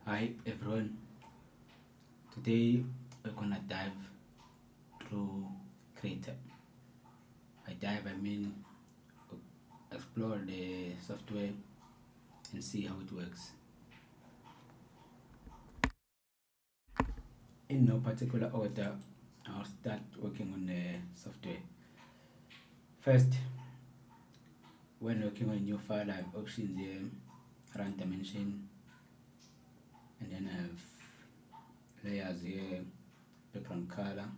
Hi everyone, today we're gonna dive through Krita. By dive I mean explore the software and see how it works. In no particular order, I'll start working on the software. First, when working on a new file, I have options here, run dimension, and then I have layers here, background color,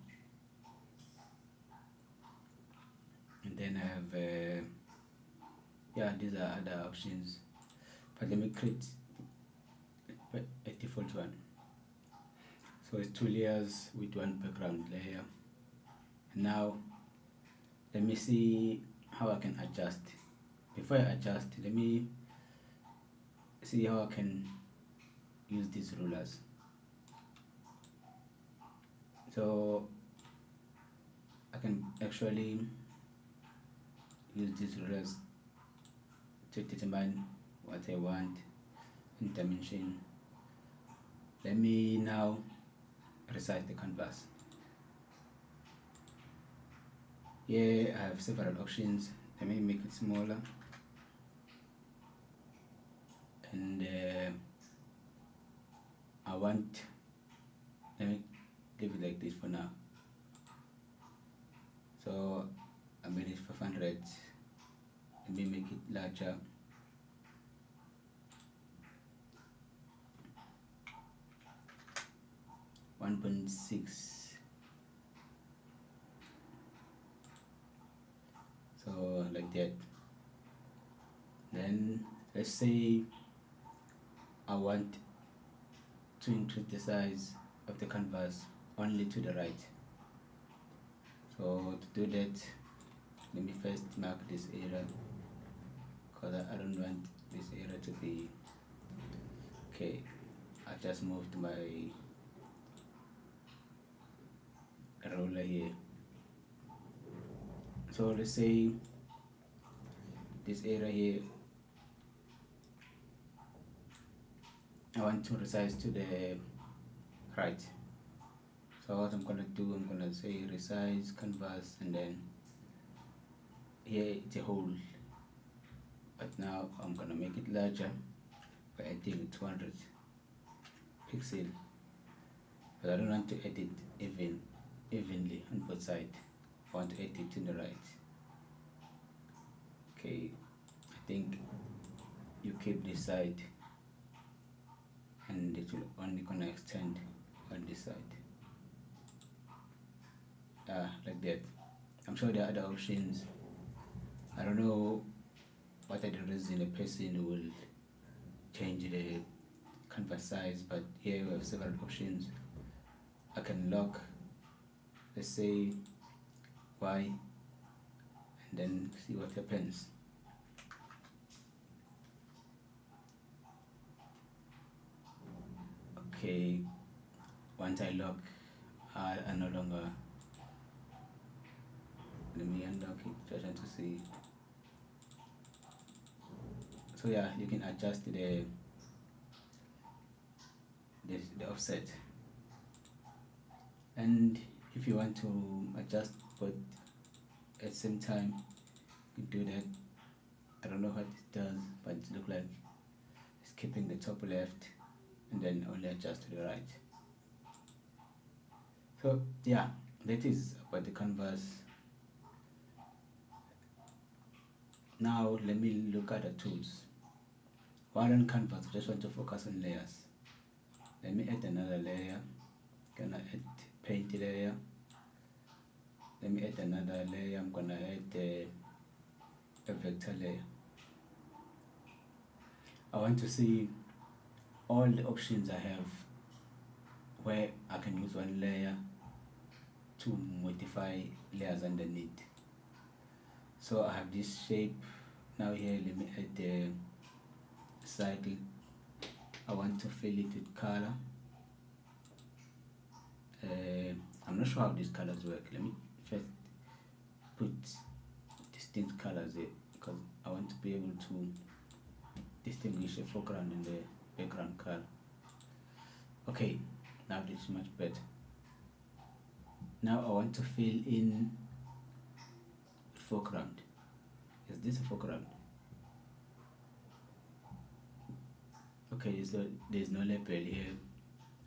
and then I have these are other options, but let me create a default one. So it's 2 layers with 1 background layer. And now let me see how I can adjust. Before I adjust, let me see how I can use these rulers. So I can actually use these rulers to determine what I want in dimension. Let me now resize the canvas. Here I have several options. Let me make it smaller, and let me leave it like this for now. So I made it 500. Let me make it larger. .6. So like that. Then let's say I want to increase the size of the canvas only to the right. So to do that, let me first mark this area, because I don't want this area to be okay. I just moved my ruler here. So let's say this area here I want to resize to the right. So what I'm gonna do, I'm gonna say resize canvas, and then here it's a hole, but now I'm gonna make it larger by adding 200 pixel, but I don't want to edit evenly on both sides. I want to edit to the right. Okay, I think you keep this side and it will only gonna extend on this side. Like that. I'm sure there are other options. I don't know what are the reason a person will change the canvas size, but here we have several options. I can lock, let's say Y, and then see what happens. Okay, once I lock, I no longer, let me unlock it, just want to see. So yeah, you can adjust the offset, and if you want to adjust both at the same time, you can do that. I don't know what it does, but it looks like it's keeping the top left and then only adjust to the right. So yeah, that is about the canvas. Now let me look at the tools. While on canvas, I just want to focus on layers. Let me add another layer. Gonna add paint layer. Let me add another layer. I'm gonna add a vector layer. I want to see all the options I have where I can use one layer to modify layers underneath. So I have this shape. Now here, let me add the cycle. I want to fill it with color. I'm not sure how these colors work. Let me first put distinct colors here, because I want to be able to distinguish the foreground and the background color. Okay, now this is much better. Now I want to fill in foreground. Is this a foreground? Okay, so there's no label here.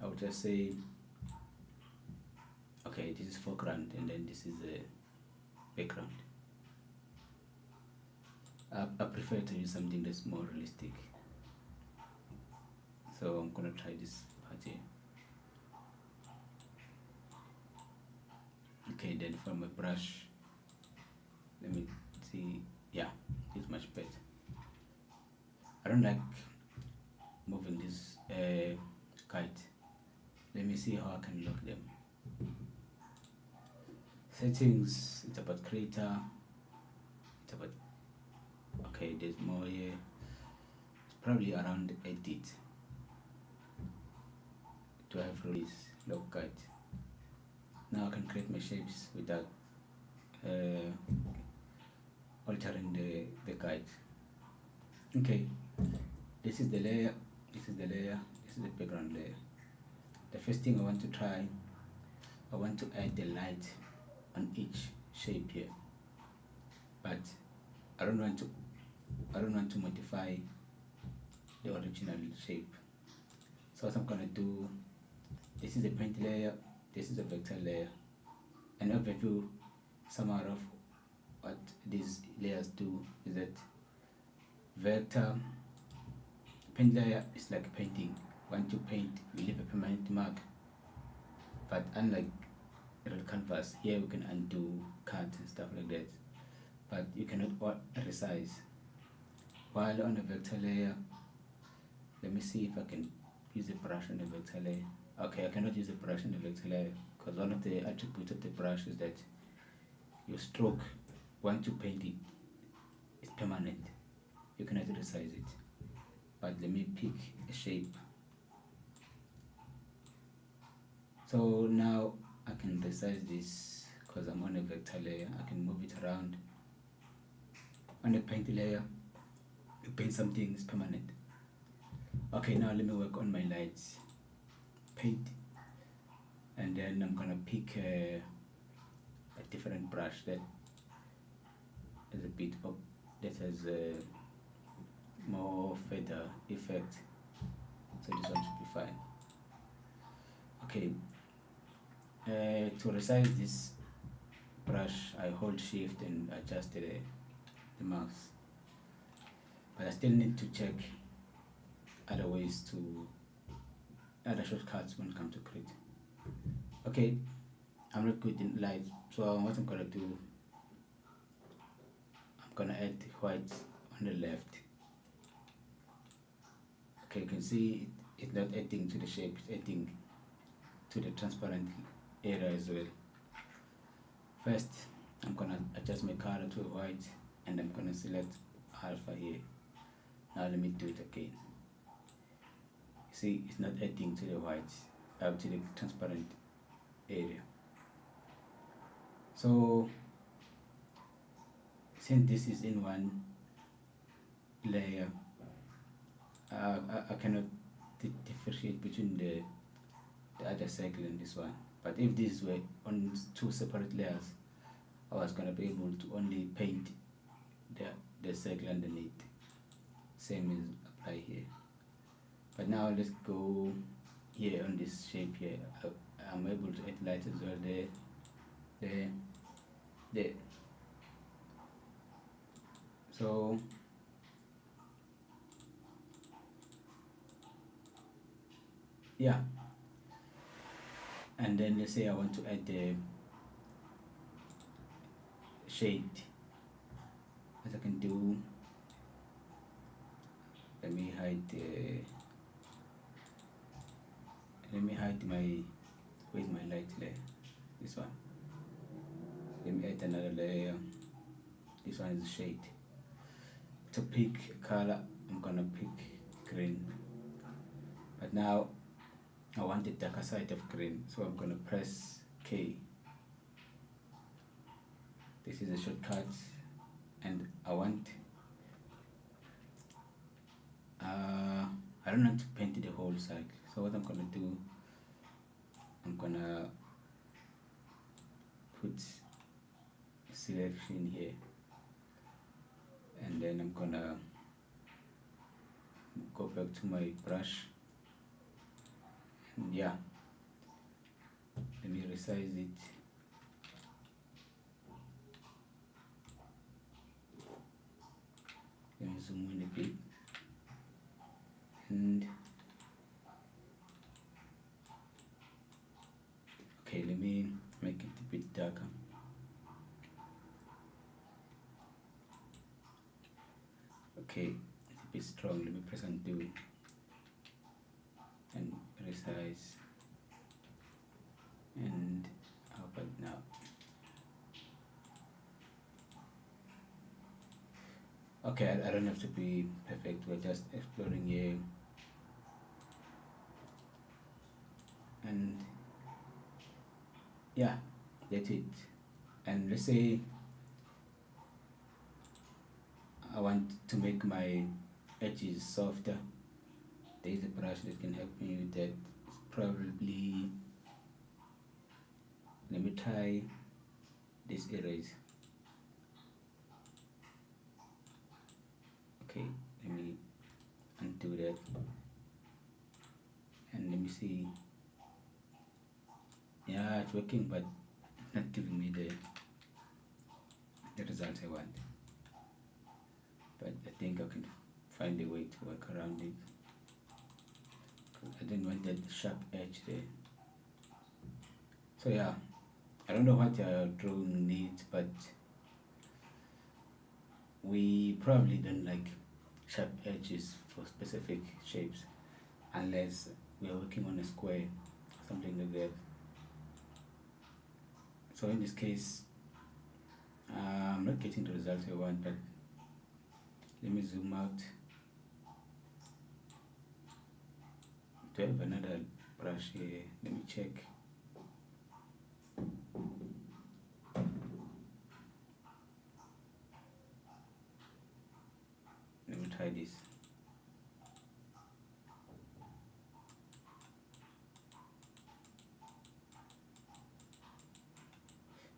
I would just say, okay, this is foreground and then this is the background. I prefer to use something that's more realistic. So I'm gonna try this part here. Okay, then for my brush, let me see. Yeah, it's much better. I don't like moving this kite. Let me see how I can lock them. Settings, it's about Krita. It's about, okay, there's more here. It's probably around edit. Do I have release lock kite? Now I can create my shapes without altering the kite. Okay, this is the layer, this is the layer, this is the background layer. The first thing I want to try, I want to add the light on each shape here, but I don't want to modify the original shape. So what I'm gonna do, this is a paint layer, this is a vector layer. An overview summary of what these layers do is that vector paint layer is like painting. Once you paint, you leave a permanent mark. But unlike real canvas, here we can undo, cut and stuff like that. But you cannot resize. While on a vector layer, let me see if I can use a brush on the vector layer. Okay, I cannot use a brush on the vector layer because one of the attributes of the brush is that your stroke, once you paint it, it's permanent. You cannot resize it. But let me pick a shape. So now I can resize this because I'm on a vector layer. I can move it around. On a paint layer, you paint something, it's permanent. Okay, now let me work on my lights. Paint, and then I'm gonna pick a different brush that has a bit of, that has a more feather effect. So this one should be fine. Okay, to resize this brush, I hold shift and adjust the marks, but I still need to check other ways to other shortcuts when it comes to Krita. Okay, I'm not good in light, so what I'm gonna do, I'm gonna add white on the left. Okay, you can see it's not adding to the shape, it's adding to the transparent area as well. First, I'm gonna adjust my color to white and I'm gonna select alpha here. Now let me do it again. See, it's not adding to the white, to the transparent area. So since this is in one layer, I cannot differentiate between the other circle and this one. But if these were on two separate layers, I was gonna be able to only paint the circle underneath. Same is apply here. But now let's go here on this shape here. I'm able to add light as well there. So yeah, and then let's say I want to add the shade. What I can do, let me hide my, where's my light layer? This one. Let me add another layer. This one is shade. To pick color, I'm gonna pick green. But now I want the darker side of green, so I'm gonna press K. This is a shortcut, and I want I don't want to paint the whole cycle. So what I'm gonna do, I'm gonna put selection here, and then I'm gonna go back to my brush, and yeah, let me resize it. Let me zoom in a bit, and okay, let me make it a bit darker. Okay, it's a bit strong. Let me press undo and resize. And how about now? Okay, I don't have to be perfect. We're just exploring here. And yeah, that's it. And let's say I want to make my edges softer. There is a brush that can help me with that. It's probably, let me try this erase. Okay, let me undo that, and let me see. Yeah, it's working, but not giving me the result I want. But I think I can find a way to work around it. I didn't want that sharp edge there. So yeah, I don't know what your drawing needs, but we probably don't like sharp edges for specific shapes unless we are working on a square or something like that. So in this case, I'm not getting the result I want, but let me zoom out. Do I have another brush here? Let me check. Let me try this.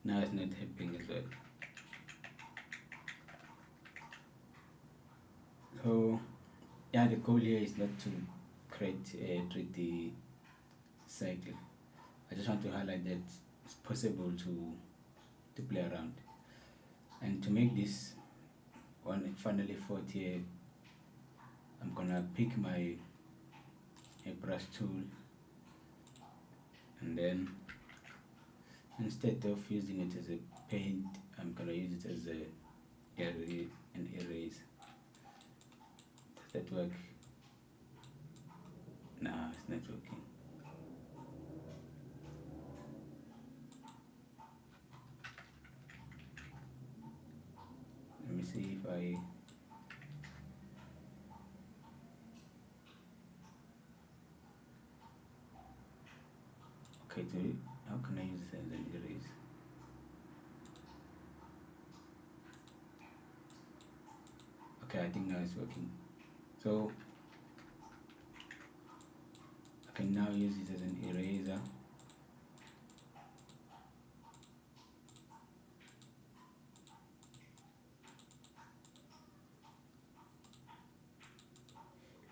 Now it's not helping as well. So yeah, the goal here is not to create a 3D cycle. I just want to highlight that it's possible to play around. And to make this one final effort here, I'm gonna pick my brush tool, and then instead of using it as a paint, I'm gonna use it as an erase. Does that work? No, it's not working. Let me see if I how can I use it as an erase? Okay, I think now it's working. So I can now use it as an eraser.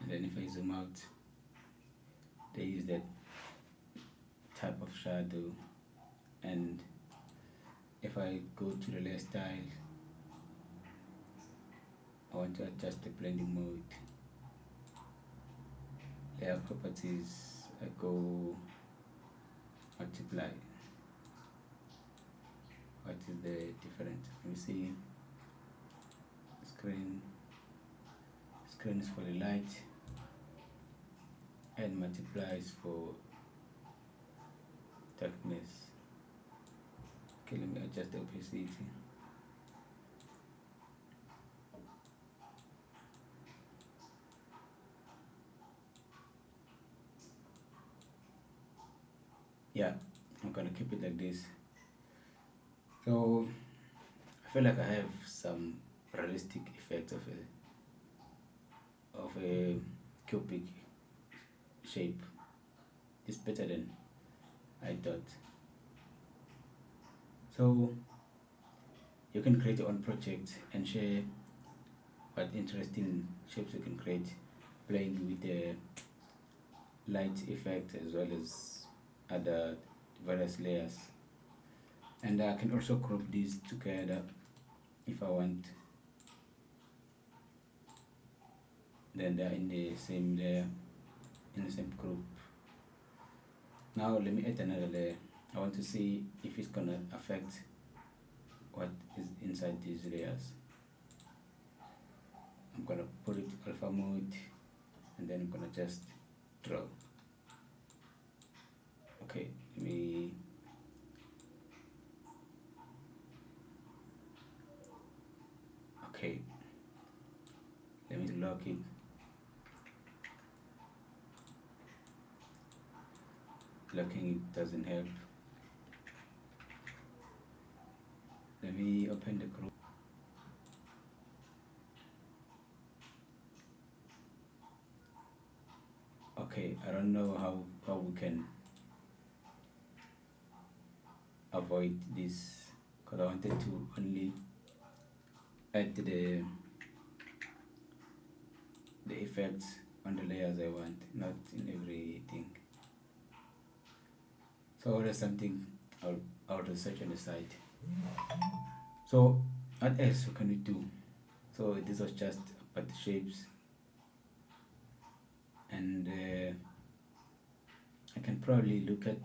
And then if I zoom out, there is that type of shadow. And if I go to the layer style, I want to adjust the blending mode. Layer properties, I go multiply. What is the difference? Let me see. Screen is for the light, and multiplies for darkness. Okay, let me adjust the opacity. Yeah, I'm gonna keep it like this. So I feel like I have some realistic effects of a cubic shape. It's better than I thought. So you can create your own project and share what interesting shapes you can create, playing with the light effect as well as other various layers. And I can also group these together if I want. Then they're in the same layer, in the same group. Now let me add another layer. I want to see if it's gonna affect what is inside these layers. I'm gonna put it alpha mode and then I'm gonna just draw. Okay, let me lock it. Locking it doesn't help. Let me open the group. Okay, I don't know how we can avoid this, because I wanted to only add the effects on the layers I want, not in everything. So that's something I'll research on the side. So what else can we do? So this was just about the shapes, and I can probably look at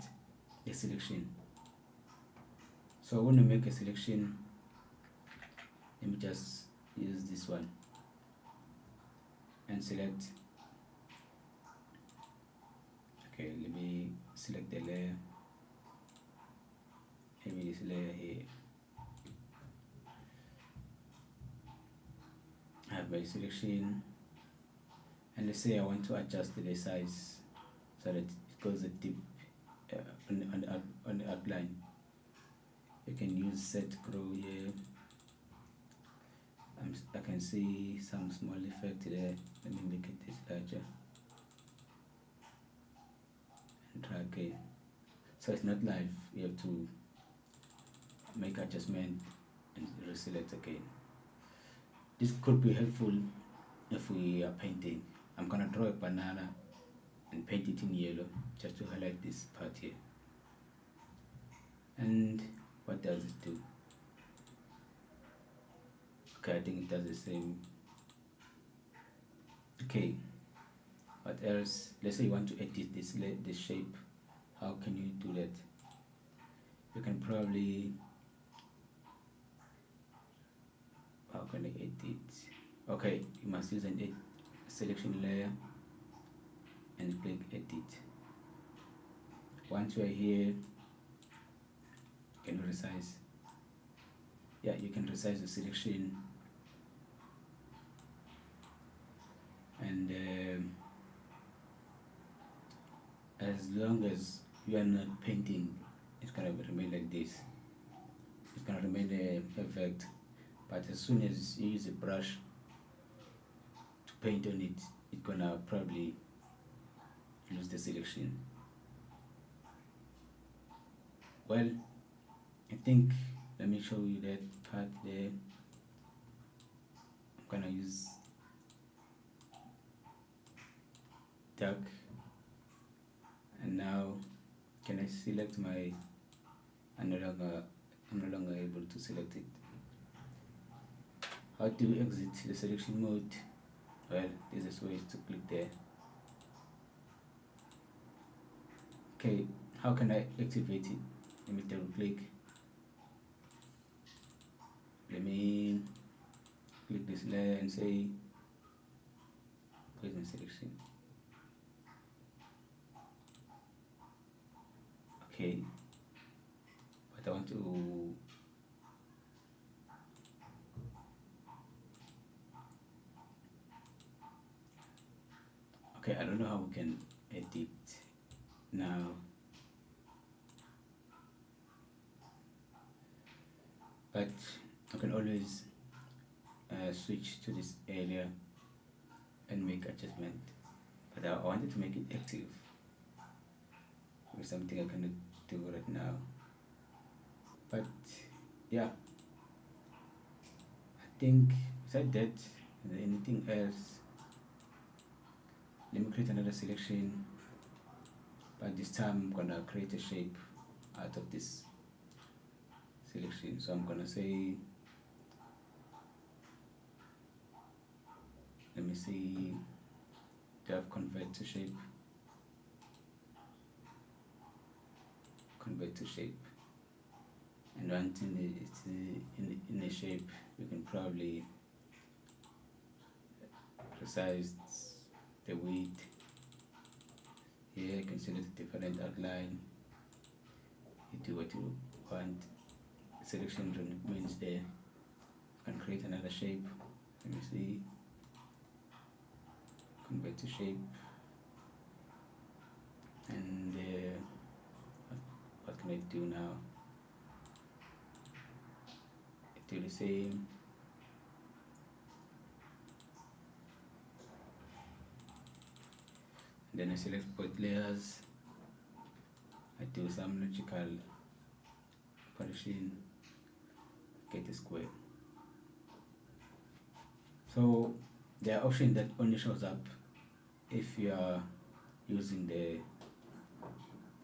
the selection. So I want to make a selection. Let me just use this one and select. Okay, let me select the layer. Maybe this layer here. I have my selection, and let's say I want to adjust the size so that it goes a deep on the outline. You can use set grow here. I can see some small effect there. Let me make it this larger and try again. So it's not live, you have to make adjustment and reselect again. This could be helpful if we are painting. I'm gonna draw a banana and paint it in yellow just to highlight this part here. And what does it do? Okay, I think it does the same. Okay, what else? Let's say you want to edit this shape. How can you do that? You can probably, how can I edit? Okay, you must use an selection layer and click edit. Once you are here, you can resize. Yeah, you can resize the selection, and as long as you are not painting, it's gonna remain like this. It's gonna remain the effect, but as soon as you use a brush to paint on it, it's gonna probably lose the selection. Well, I think, let me show you that part there. I'm gonna use dark, and now can I select my, I'm no longer able to select it. How do you exit the selection mode? Well, this is ways to click there. Okay, how can I activate it? Let me double click. Let me click this layer and say, where's my selection? Okay, but I want to, okay, I don't know how we can edit now. But I can always switch to this area and make adjustment. but I wanted to make it active with something I cannot do right now. But yeah, I think besides that, anything else, let me create another selection, but this time I'm gonna create a shape out of this selection. So I'm gonna say, let me see, do I have convert to shape? Convert to shape. And once it's in a shape, we can probably resize the width. Here you can select a different outline. You do what you want. Selection remains there. And create another shape. Let me see. Convert to shape. And what can I do now? I do the same. Then I select both layers. I do some logical operation, get a square. So there are options that only shows up if you are using the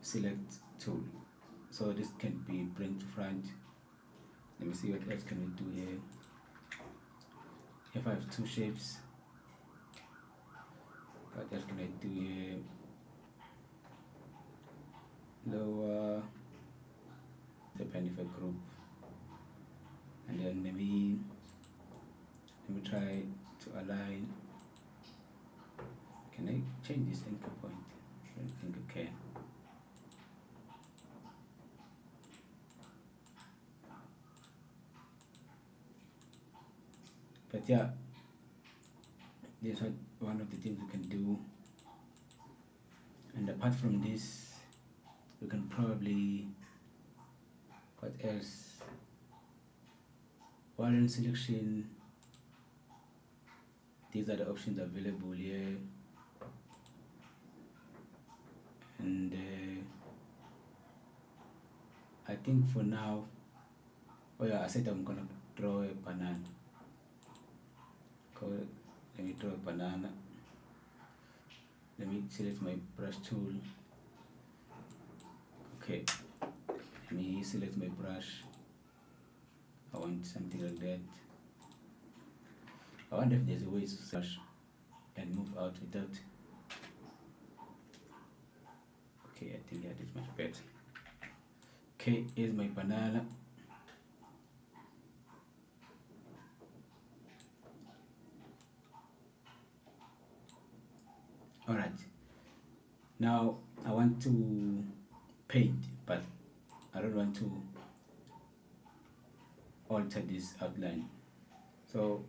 select tool. So this can be bring to front. Let me see what else can we do here. If I have two shapes, what else can I do here? Lower, depending if I group, and then maybe let me try to align. Can I change this anchor point? I don't think I can. But yeah, this is one of the things we can do. And apart from this, we can probably, what else? While in selection, these are the options available here. And I think for now, oh yeah, I said I'm gonna draw a banana. Let me draw a banana. Let me select my brush tool. Okay, let me select my brush. I want something like that. I wonder if there's a way to search and move out without. Okay, I think that is much better. Okay, here's my banana. Alright, now I want to paint, but I don't want to alter this outline. So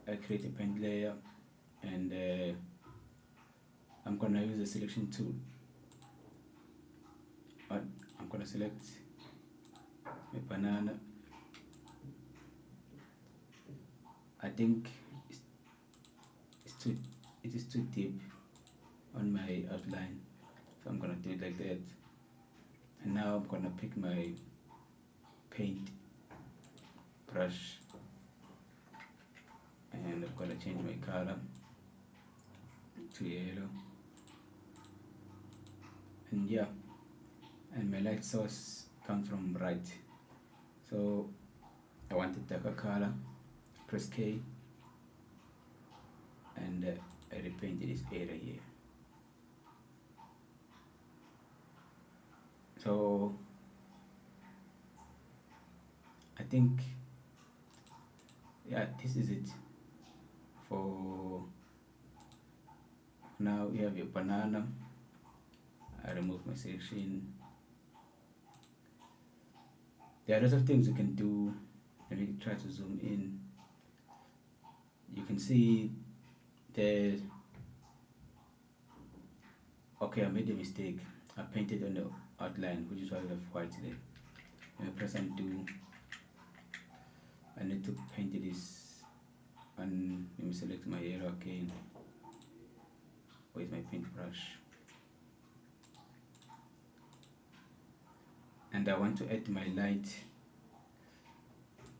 I create a paint layer, and I'm gonna use the selection tool. I'm gonna select my banana. I think it is too deep on my outline, so I'm gonna do it like that. And now I'm gonna pick my paint brush, and I'm gonna change my color to yellow. And yeah, and my light source comes from right, so I want a darker color. Press K, and I repainted this area here. So I think, yeah, this is it for now. We have your banana. I remove my selection. There are lots of things you can do. Let me try to zoom in. You can see there. Okay, I made a mistake. I painted on the outline, which is why we have white there. When I press undo, I need to paint this, and let me select my yellow again. with my paintbrush, and I want to add my light.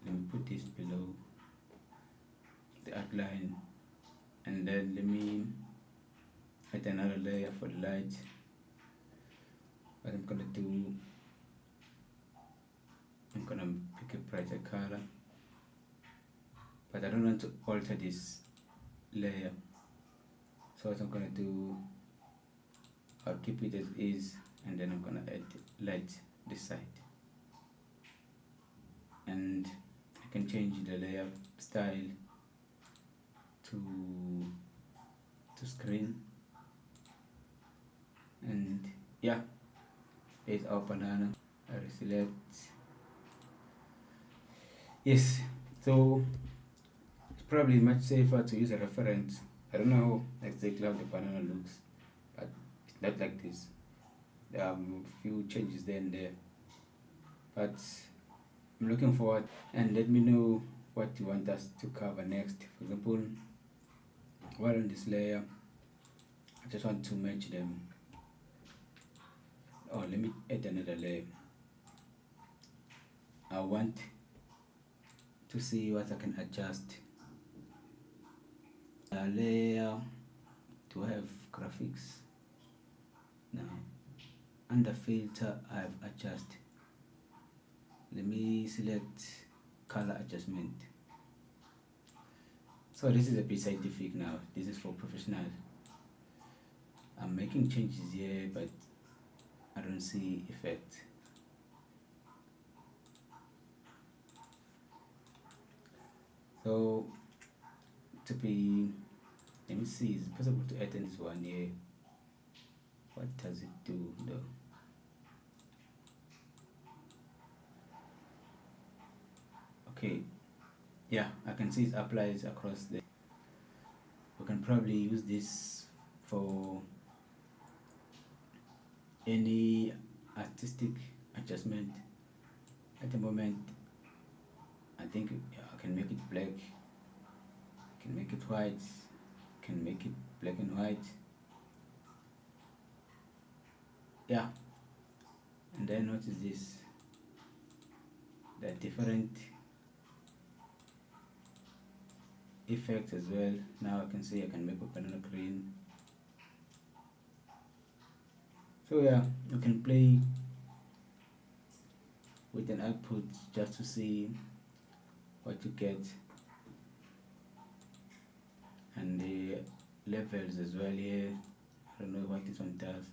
Let me put this below the outline, and then let me add another layer for the light. What I'm gonna do, I'm gonna pick a brighter color, but I don't want to alter this layer. So what I'm gonna do, I'll keep it as is, and then I'm gonna add light this side, and I can change the layer style to screen, and yeah, there's our banana. I select, yes. So it's probably much safer to use a reference. I don't know exactly how the banana looks, but it's not like this. There are a few changes there and there, but I'm looking forward, and let me know what you want us to cover next. For example, while on this layer, I just want to match them. Oh, let me add another layer. I want to see what I can adjust. A layer to have graphics. Now, under filter, I have adjust. Let me select color adjustment. So this is a bit scientific now. This is for professional. I'm making changes here, but I don't see effect. So to be, let me see, is it possible to add this one here? What does it do though? Okay, yeah, I can see it applies across the. We can probably use this for any artistic adjustment. At the moment, I think I can make it black, can make it white, can make it black and white. Yeah, and then what is this? There are different effects as well. Now I can see I can make a banana green. So yeah, you can play with an output just to see what you get, and the levels as well here. I don't know what this one does.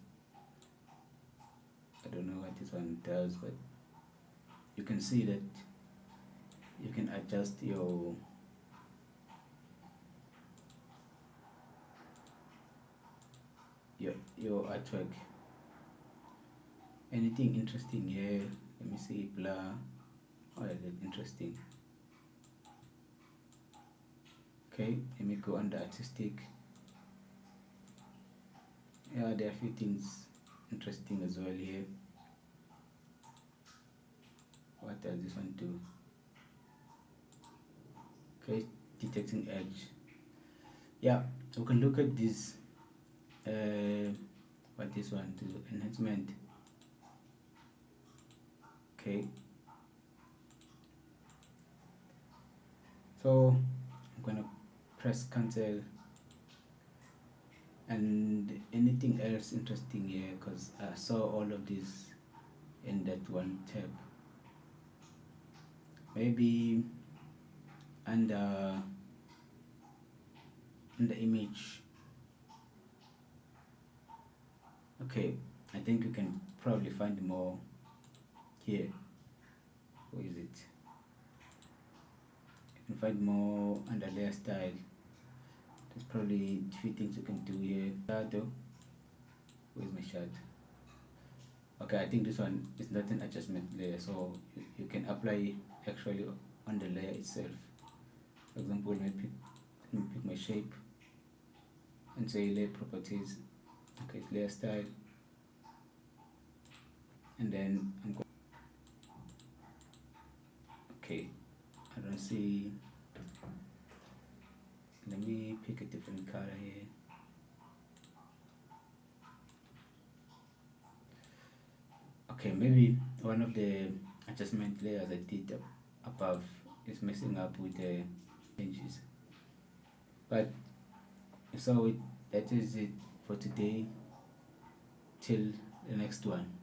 I don't know what this one does, but you can see that you can adjust your artwork. Anything interesting here? Let me see, blur. Oh, yeah, that's interesting. Okay, let me go under artistic. Yeah, there are a few things interesting as well here. What does this one do? Okay, detecting edge. Yeah, so we can look at this. What this one do? Enhancement. Okay. So I'm gonna press cancel, and anything else interesting here, because I saw all of this in that one tab. Maybe under image. Okay, I think you can probably find more here. Where is it? You can find more under layer style. There's probably a few things you can do here. Shadow. Where's my shadow? Okay, I think this one is not an adjustment layer, so you can apply actually on the layer itself. For example, let me pick my shape and say layer properties. Okay, layer style, and then I'm going. Okay, I don't see. Let me pick a different color here. Okay, maybe one of the adjustment layers I did above is messing up with the changes. But so that is it for today. Till the next one.